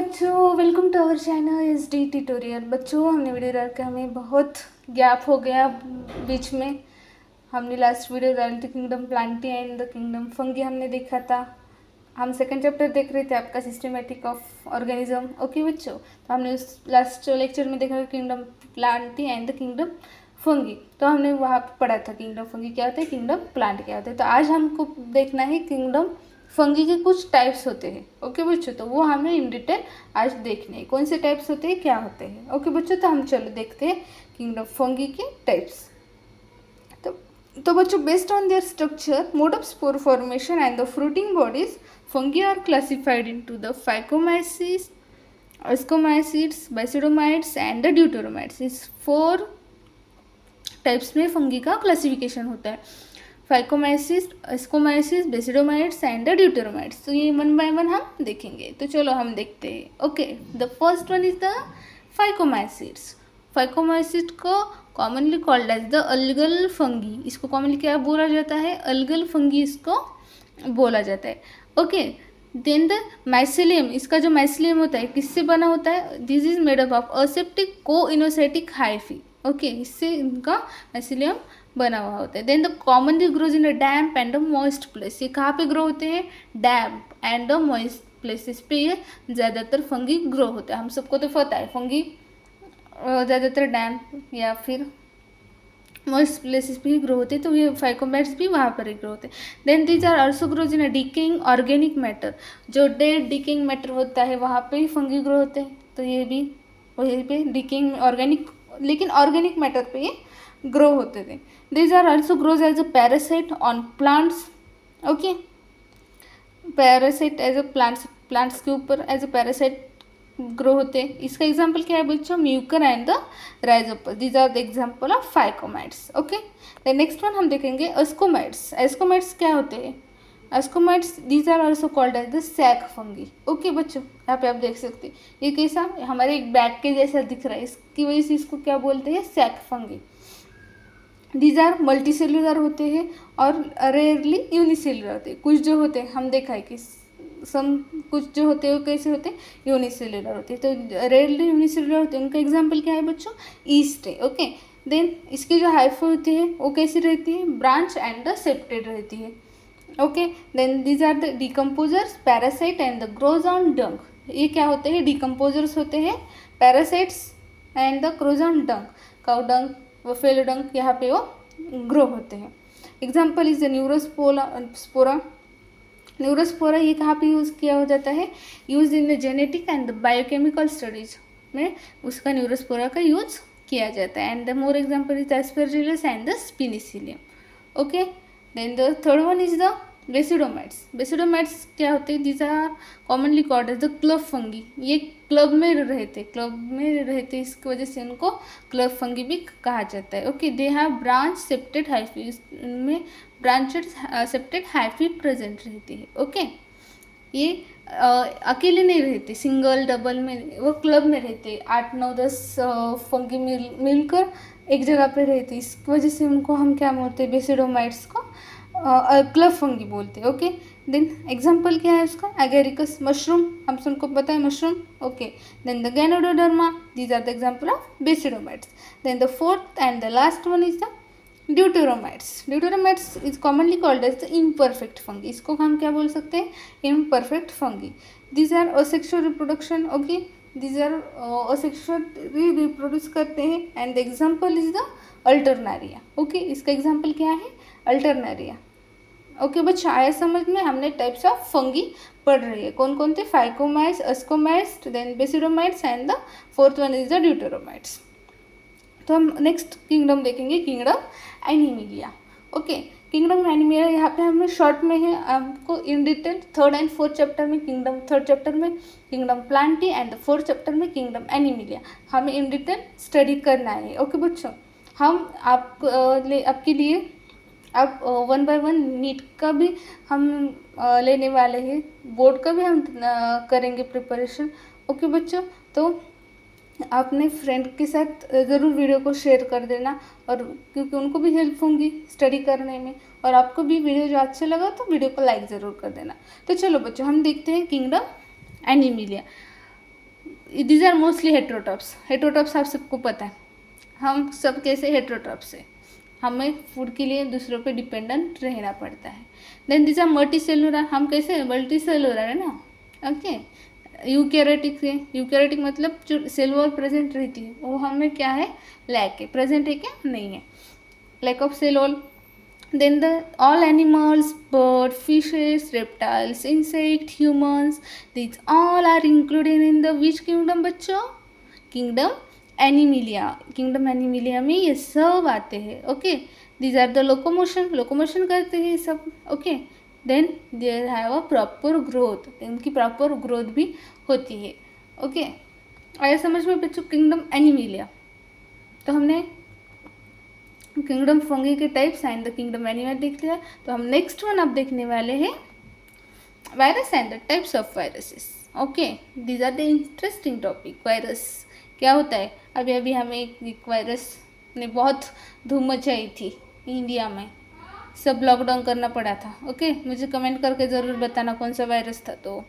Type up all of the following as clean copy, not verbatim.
बच्चों, welcome to our channel S D tutorial. बच्चों, हमने वीडियो डाल के हमें बहुत गैप हो गया बीच में। हमने लास्ट वीडियो डाली थी kingdom plantae and the kingdom fungi, हमने देखा था। हम सेकंड चैप्टर देख रहे थे आपका सिस्टमेटिक ऑफ ऑर्गेनिज्म। ओके बच्चों, तो हमने उस लास्ट लेक्चर में देखा kingdom plantae and the kingdom fungi. तो हमने वहाँ पर पढ़ा था किंगडम फंगी क्या होता है, किंगडम प्लांट क्या होता है। तो आज हमको देखना है किंगडम फंगी के कुछ टाइप्स होते हैं। ओके बच्चों, तो वो हमें इन डिटेल आज देखने हैं कौन से टाइप्स होते हैं, क्या होते हैं। ओके बच्चों, तो हम चलो देखते हैं किंगडम फंगी के टाइप्स। तो बच्चों, based on their structure, mode of spore formation and the fruiting bodies, fungi are classified into the phycomycetes, ascomycetes, basidiomycetes and the deuteromycetes. इस 4 टाइप्स में फंगी का क्लासिफिकेशन होता है। Phycomycetes, ascomycetes, basidiomycetes and the deuteromycetes. तो ये 1 bye 1 हम देखेंगे। तो चलो हम देखते हैं। Okay, the first one is the phycomycetes. Phycomycete को commonly called as the algal fungi. इसको कॉमनली क्या बोला जाता है, अल्गल फंगी इसको बोला जाता है। ओके, देन द माइसिलियम, इसका जो माइसिलियम होता है किससे बना होता है, this is made up of aseptic coenocytic hyphae. Okay, इससे इनका माइसिलियम बना हुआ होता है। Then the commonly grows in the damp and the moist place. ये कहाँ पे ग्रो होते हैं, damp and the moist places पे ये ज़्यादातर फंगी ग्रो होता है। हम सबको तो पता है फंगी ज़्यादातर डैम्प या फिर मॉइस्ट प्लेसेस पे ही ग्रो होते हैं, तो ये फाइकोमैट्स भी वहाँ पर ही ग्रो होते हैं। Then these are also grows in a decaying organic matter. जो डेड डिकेइंग मैटर होता है वहाँ पे ही फंगी ग्रो होते हैं, तो ये भी वहीं पे डिकेइंग ऑर्गेनिक, लेकिन ऑर्गेनिक मैटर पे ये ग्रो होते थे। These are also grows as a parasite on plants. Okay, parasite as a plants के ऊपर एज अ पैरासाइट ग्रो होते हैं। इसका एग्जाम्पल क्या है बच्चों, mucor and the rhizopus. These are the example of phycomycetes. Okay, the next one हम देखेंगे अस्कोमाइट्स। एस्कोमाइट्स क्या होते हैं, ascomycetes these are also called as the sac fungi. Okay बच्चों, यहाँ पे आप देख सकते हैं ये कैसा हमारे एक बैग के जैसा दिख रहा है, इसकी वजह से इसको क्या बोलते हैं, sac fungi. These are multicellular होते हैं और रेयरली यूनिसेल्युलर होते हैं। कुछ जो होते हैं हम देखा है कि कुछ जो होते हैं वो कैसे होते हैं, यूनिसेल्युलर होते हैं। तो रेयरली यूनिसेल्युलर होते हैं, उनका एग्जांपल क्या है बच्चों, ईस्ट है। ओके, देन इसकी जो हाइफा होती है वो कैसी रहती है, ब्रांच एंड द सेप्टेड रहती है। Okay, then these are the decomposers, parasite and the grows on dung. ये क्या होते हैं, डिकम्पोजर्स होते हैं, parasites and the grows on dung. Cow dung, buffalo dung, यहाँ पे वो ग्रो होते हैं। Example is the neurospora. Neurospora ये कहाँ पे यूज़ किया हो जाता है, use in the genetic and the biochemical studies में उसका न्यूरोस्पोरा का यूज किया जाता है। And the more example is aspergillus and the penicillium. Okay, then the third one is the basidiomycetes. Basidiomycetes क्या होते हैं, these are commonly called as the club fungi. ये क्लब में रहते इसकी वजह से उनको क्लब फंगी भी कहा जाता है। Okay, they have branch septate hyphae, इनमें ब्रांचेड सेप्टेड हाइफी प्रेजेंट रहती है। ओके, ये अकेले नहीं रहते, सिंगल डबल में, वो क्लब में रहते, 8 9 10 फंगी मिलकर एक जगह पे रहती। इसकी वजह से उनको हम क्या बोलते हैं, बेसिडोमाइट्स को क्लब फंगी बोलते हैं। ओके, देन एग्जांपल क्या है उसका, एगेरिकस मशरूम, हम सबको पता है mushroom. Okay, then the ganoderma, these are the example of basidiomycetes. Then the fourth and the last one is the deuteromycetes. Deuteromycetes is commonly called as the imperfect fungi. इसको हम क्या बोल सकते हैं, imperfect fungi. These are asexual reproduction. Okay, these are asexually reproduce करते हैं। And the example is the alternaria. Okay, इसका example क्या है, अल्टरनारिया। ओके बच्चों, आया समझ में, हमने टाइप्स ऑफ फंगी पढ़ रही है, कौन कौन थे, phycomycetes, ascomycetes, then basidiomycetes and the fourth one is the deuteromycetes. तो हम नेक्स्ट किंगडम देखेंगे, kingdom animalia. Okay, kingdom animalia यहाँ पे हमें शॉर्ट में है, आपको in detail third and fourth chapter में थर्ड चैप्टर में kingdom plantae and fourth chapter में किंगडम एनिमिलिया हमें इन डिटेल स्टडी करना है। ओके बच्चों, हम आपके लिए अब 1 बाय 1 नीट का भी हम लेने वाले हैं, बोर्ड का भी हम करेंगे प्रिपरेशन। ओके बच्चों, तो अपने फ्रेंड के साथ ज़रूर वीडियो को शेयर कर देना, और क्योंकि उनको भी हेल्प होंगी स्टडी करने में, और आपको भी वीडियो जो अच्छा लगा तो वीडियो को लाइक ज़रूर कर देना। तो चलो बच्चों, हम देखते हैं kingdom Animalia. These are mostly heterotrophs. Heterotrophs आप सबको पता है, हम सब कैसे हेट्रोट्रॉप्स है, हमें फूड के लिए दूसरों पे डिपेंडेंट रहना पड़ता है। देन दीज आर मल्टीसेलुलर, हम कैसे मल्टीसेलुलर है ना, ओके। यूकैरियोटिक है, यूकैरियोटिक मतलब जो सेल वॉल प्रेजेंट रहती है वो हमें क्या है, लैक है, प्रेजेंट है क्या, नहीं है, lack of cell wall. Then the all animals, bird, fishes, reptiles, insect, humans, these all are included in the which kingdom बच्चों, kingdom animalia। kingdom animalia में ये सब आते हैं, okay. these are the locomotion, locomotion करते हैं सब, okay. then they have a proper growth, इनकी proper growth भी होती है, ओके। आया समझ में बच्चों किंगडम एनिमिलिया। तो हमने किंगडम फंगी के types and the kingdom animal देख लिया। तो हम नेक्स्ट वन अब देखने वाले हैं virus and the types of viruses, okay. These are the interesting topic. Virus क्या होता है, अभी अभी हमें एक वायरस ने बहुत धूम मचाई थी इंडिया में, सब लॉकडाउन करना पड़ा था, ओके। मुझे कमेंट करके ज़रूर बताना कौन सा वायरस था। तो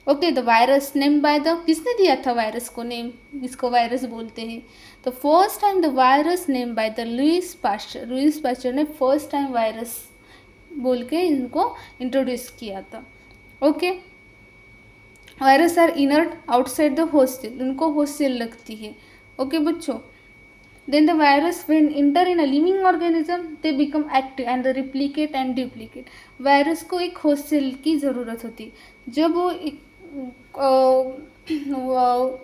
okay, the virus name by the, किसने दिया था वायरस को नेम, इसको वायरस बोलते हैं। तो first time the virus name by the Louis Pasteur, Louis Pasteur ने फर्स्ट टाइम वायरस बोल के इनको इंट्रोड्यूस किया था, okay. Virus are inert outside the host cell, उनको होस्ट सेल लगती है, ओके बच्चों। Then the virus when enter in a living organism they become active and they replicate and duplicate। Virus को एक होस्ट सेल की ज़रूरत होती है। जब वो एक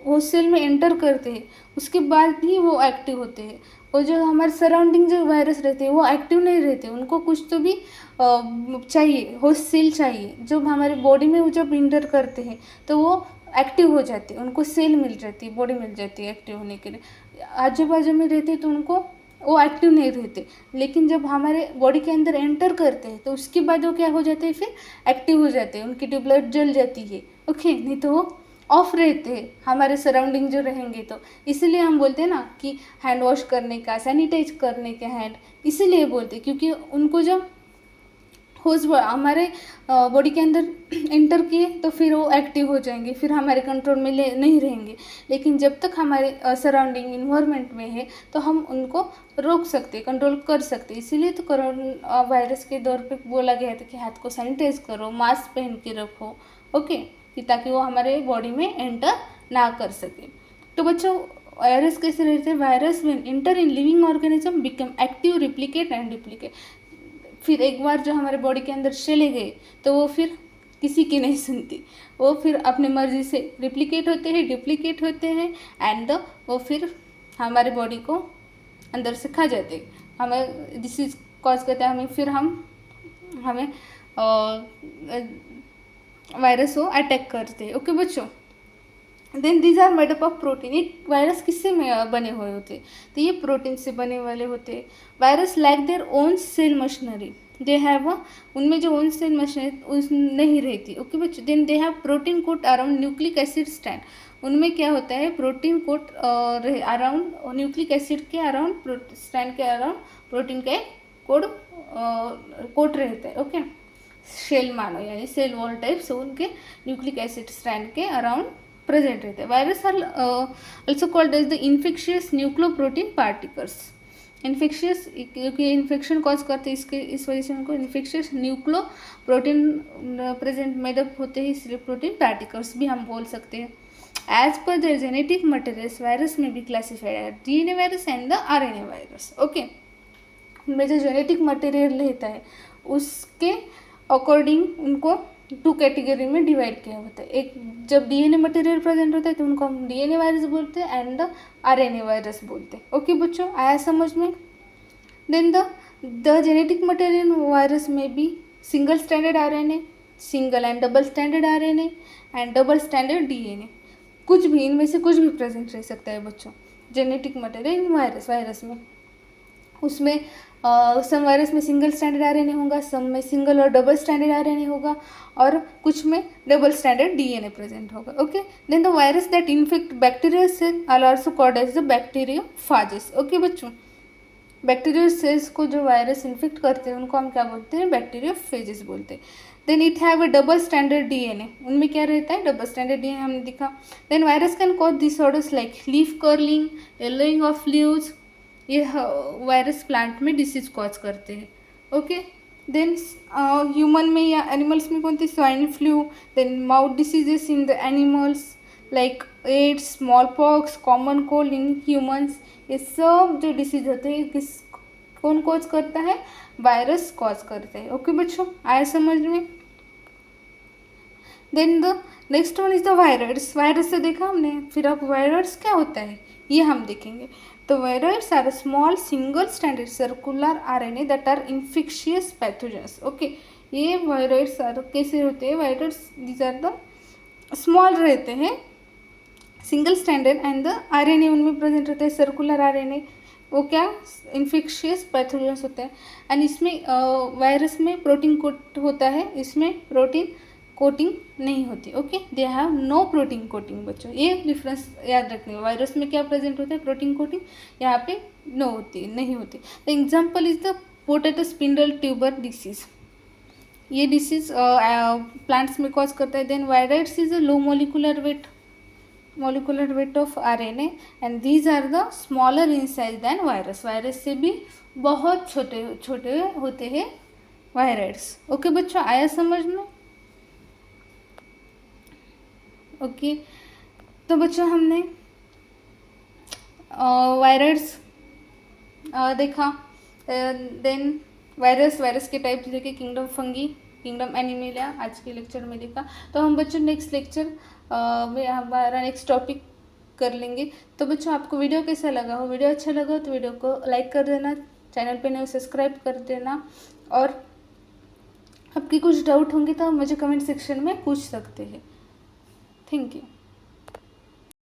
होस्ट सेल में एंटर करते हैं उसके बाद ही वो एक्टिव होते हैं। और जो हमारे सराउंडिंग जो वायरस रहते हैं वो एक्टिव नहीं रहते, उनको कुछ तो भी चाहिए, होस्ट सेल चाहिए। जब हमारे बॉडी में वो जब एंटर करते हैं तो वो एक्टिव हो जाते हैं, उनको सेल मिल जाती है, बॉडी मिल जाती है एक्टिव होने के लिए। आजू बाजू में रहते तो उनको वो एक्टिव नहीं रहते, लेकिन जब हमारे बॉडी के अंदर एंटर करते हैं तो उसके बाद वो क्या हो जाते हैं, फिर एक्टिव हो जाते हैं, उनकी ट्यूबलाइट जल जाती है, ओके। नहीं तो वो ऑफ रहते हैं हमारे सराउंडिंग जो रहेंगे। तो इसीलिए हम बोलते हैं ना कि हैंड वॉश करने का, सैनिटाइज करने के हैंड, इसीलिए बोलते हैं क्योंकि उनको जब होस्ट हमारे बॉडी के अंदर एंटर किए तो फिर वो एक्टिव हो जाएंगे, फिर हमारे कंट्रोल में नहीं रहेंगे। लेकिन जब तक हमारे सराउंडिंग इन्वायरमेंट में है तो हम उनको रोक सकते, कंट्रोल कर सकते। इसीलिए तो कोरोना वायरस के दौर पे बोला गया था कि हाथ को सैनिटाइज करो, मास्क पहन के रखो, ओके, कि ताकि वो हमारे बॉडी में एंटर ना कर सके। तो बच्चों वायरस कैसे रहते हैं, virus when enter in living organism become active, replicate and duplicate. फिर एक बार जो हमारे बॉडी के अंदर चले गए तो वो फिर किसी की नहीं सुनती, वो फिर अपनी मर्जी से रिप्लिकेट होते हैं, डुप्लीकेट होते हैं एंड वो फिर हमारे बॉडी को अंदर से खा जाते हैं, हमें डिसीज कॉज करते हैं, हमें वायरस को अटैक करते हैं, ओके बच्चों। Then these are made up of protein. एक वायरस किससे बने हुए होते, तो ये प्रोटीन से बने वाले होते। Virus like their own cell machinery, they have उनमें जो ओन सेल मशीनरी नहीं रहती, ओके बच्चों। Then they have protein coat around nucleic acid strand, उनमें क्या होता है, protein coat around nucleic acid के अराउंड, स्ट्रैंड के अराउंड प्रोटीन का कोट रहता है, ओके। शेल मानो यानी सेल वॉल टाइप्स उनके न्यूक्लिक एसिड स्ट्रैंड के अराउंड प्रेजेंट रहते हैं। Virus are also called as the infectious nucleoprotein particles. Infectious क्योंकि इन्फेक्शन कॉज करते हैं, इसके इस वजह से उनको इन्फेक्शियस न्यूक्लियोप्रोटीन प्रेजेंट मेडअप होते हैं, इसलिए प्रोटीन पार्टिकल्स भी हम बोल सकते हैं। As per the genetic materials virus में भी क्लासिफाइड है DNA virus and the RNA virus, okay. उनमें जो जेनेटिक मटेरियल रहता है उसके अकॉर्डिंग उनको 2 कैटेगरी में डिवाइड किया होता है। एक जब DNA मटेरियल प्रेजेंट होता है तो उनको हम DNA वायरस बोलते हैं एंड द RNA वायरस बोलते हैं, ओके बच्चों, आया समझ में। Then the genetic material virus में भी single standard RNA, single and double standard RNA and double standard DNA, कुछ भी इनमें से कुछ भी प्रेजेंट रह सकता है बच्चों जेनेटिक मटेरियल वायरस में। उसमें सम वायरस में सिंगल स्टैंडर्ड RNA होगा, सम में सिंगल और डबल स्टैंडर्ड RNA होगा और कुछ में डबल स्टैंडर्ड DNA प्रेजेंट होगा, okay. Then the virus that infect bacterial cell are also called as the bacteriophages, okay बच्चों। बैक्टीरियल सेल्स को जो वायरस इन्फेक्ट करते हैं उनको हम क्या बोलते हैं, बैक्टीरियोफेजेस बोलते हैं। Then it have a double standard DNA, उनमें क्या रहता है, डबल स्टैंडर्ड डीएनए हमने दिखा. Then virus can cause disorders like leaf curling, yellowing of leaves, ये वायरस प्लांट में डिसीज कॉज करते हैं. ओके. देन ह्यूमन में या एनिमल्स में कौन सी, swine flu, then mouth diseases in the animals like AIDS, smallpox, common cold in humans, ये सब जो डिसीज होते हैं किस कौन कॉज करता है, वायरस कॉज करते हैं. ओके बच्चों, आया समझ में. Then the next one is the virus. Virus से देखा हमने, फिर अब वायरस क्या होता है ये हम देखेंगे. तो virus are small single standard circular RNA that are infectious pathogens. Okay, ये वायरस कैसे होते हैं, virus these are the small रहते हैं, single standard, and the RNA उनमें प्रेजेंट रहते हैं, सर्कुलर आरएनए, वो क्या, इन्फेक्शियस पैथोजेंस होते हैं. एंड इसमें वायरस में प्रोटीन कोट होता है, इसमें प्रोटीन कोटिंग नहीं होती. Okay, they have no protein coating. बच्चों ये डिफरेंस याद रखने, वायरस में क्या प्रेजेंट होता है, प्रोटीन कोटिंग, यहाँ पे नो होती, नहीं होती. The example is the potato spindle tuber disease. ये डिसीज प्लांट्स में कॉज करता है. Then virus is a low molecular weight of RNA and these are the smaller in size than virus. Virus से भी बहुत छोटे छोटे होते हैं वायरस. ओके बच्चों, आया समझ में. ओके, तो बच्चों हमने वायरस देखा. देन वायरस के टाइप देखे, किंगडम फंगी, किंगडम एनिमेलिया आज के लेक्चर में देखा. तो हम बच्चों नेक्स्ट लेक्चर में हमारा नेक्स्ट टॉपिक कर लेंगे. तो बच्चों आपको वीडियो कैसा लगा हो, वीडियो अच्छा लगा हो तो वीडियो को लाइक कर देना, चैनल पे नए सब्सक्राइब कर देना, और आपकी कुछ डाउट होंगे तो मुझे कमेंट सेक्शन में पूछ सकते हैं. Thank you.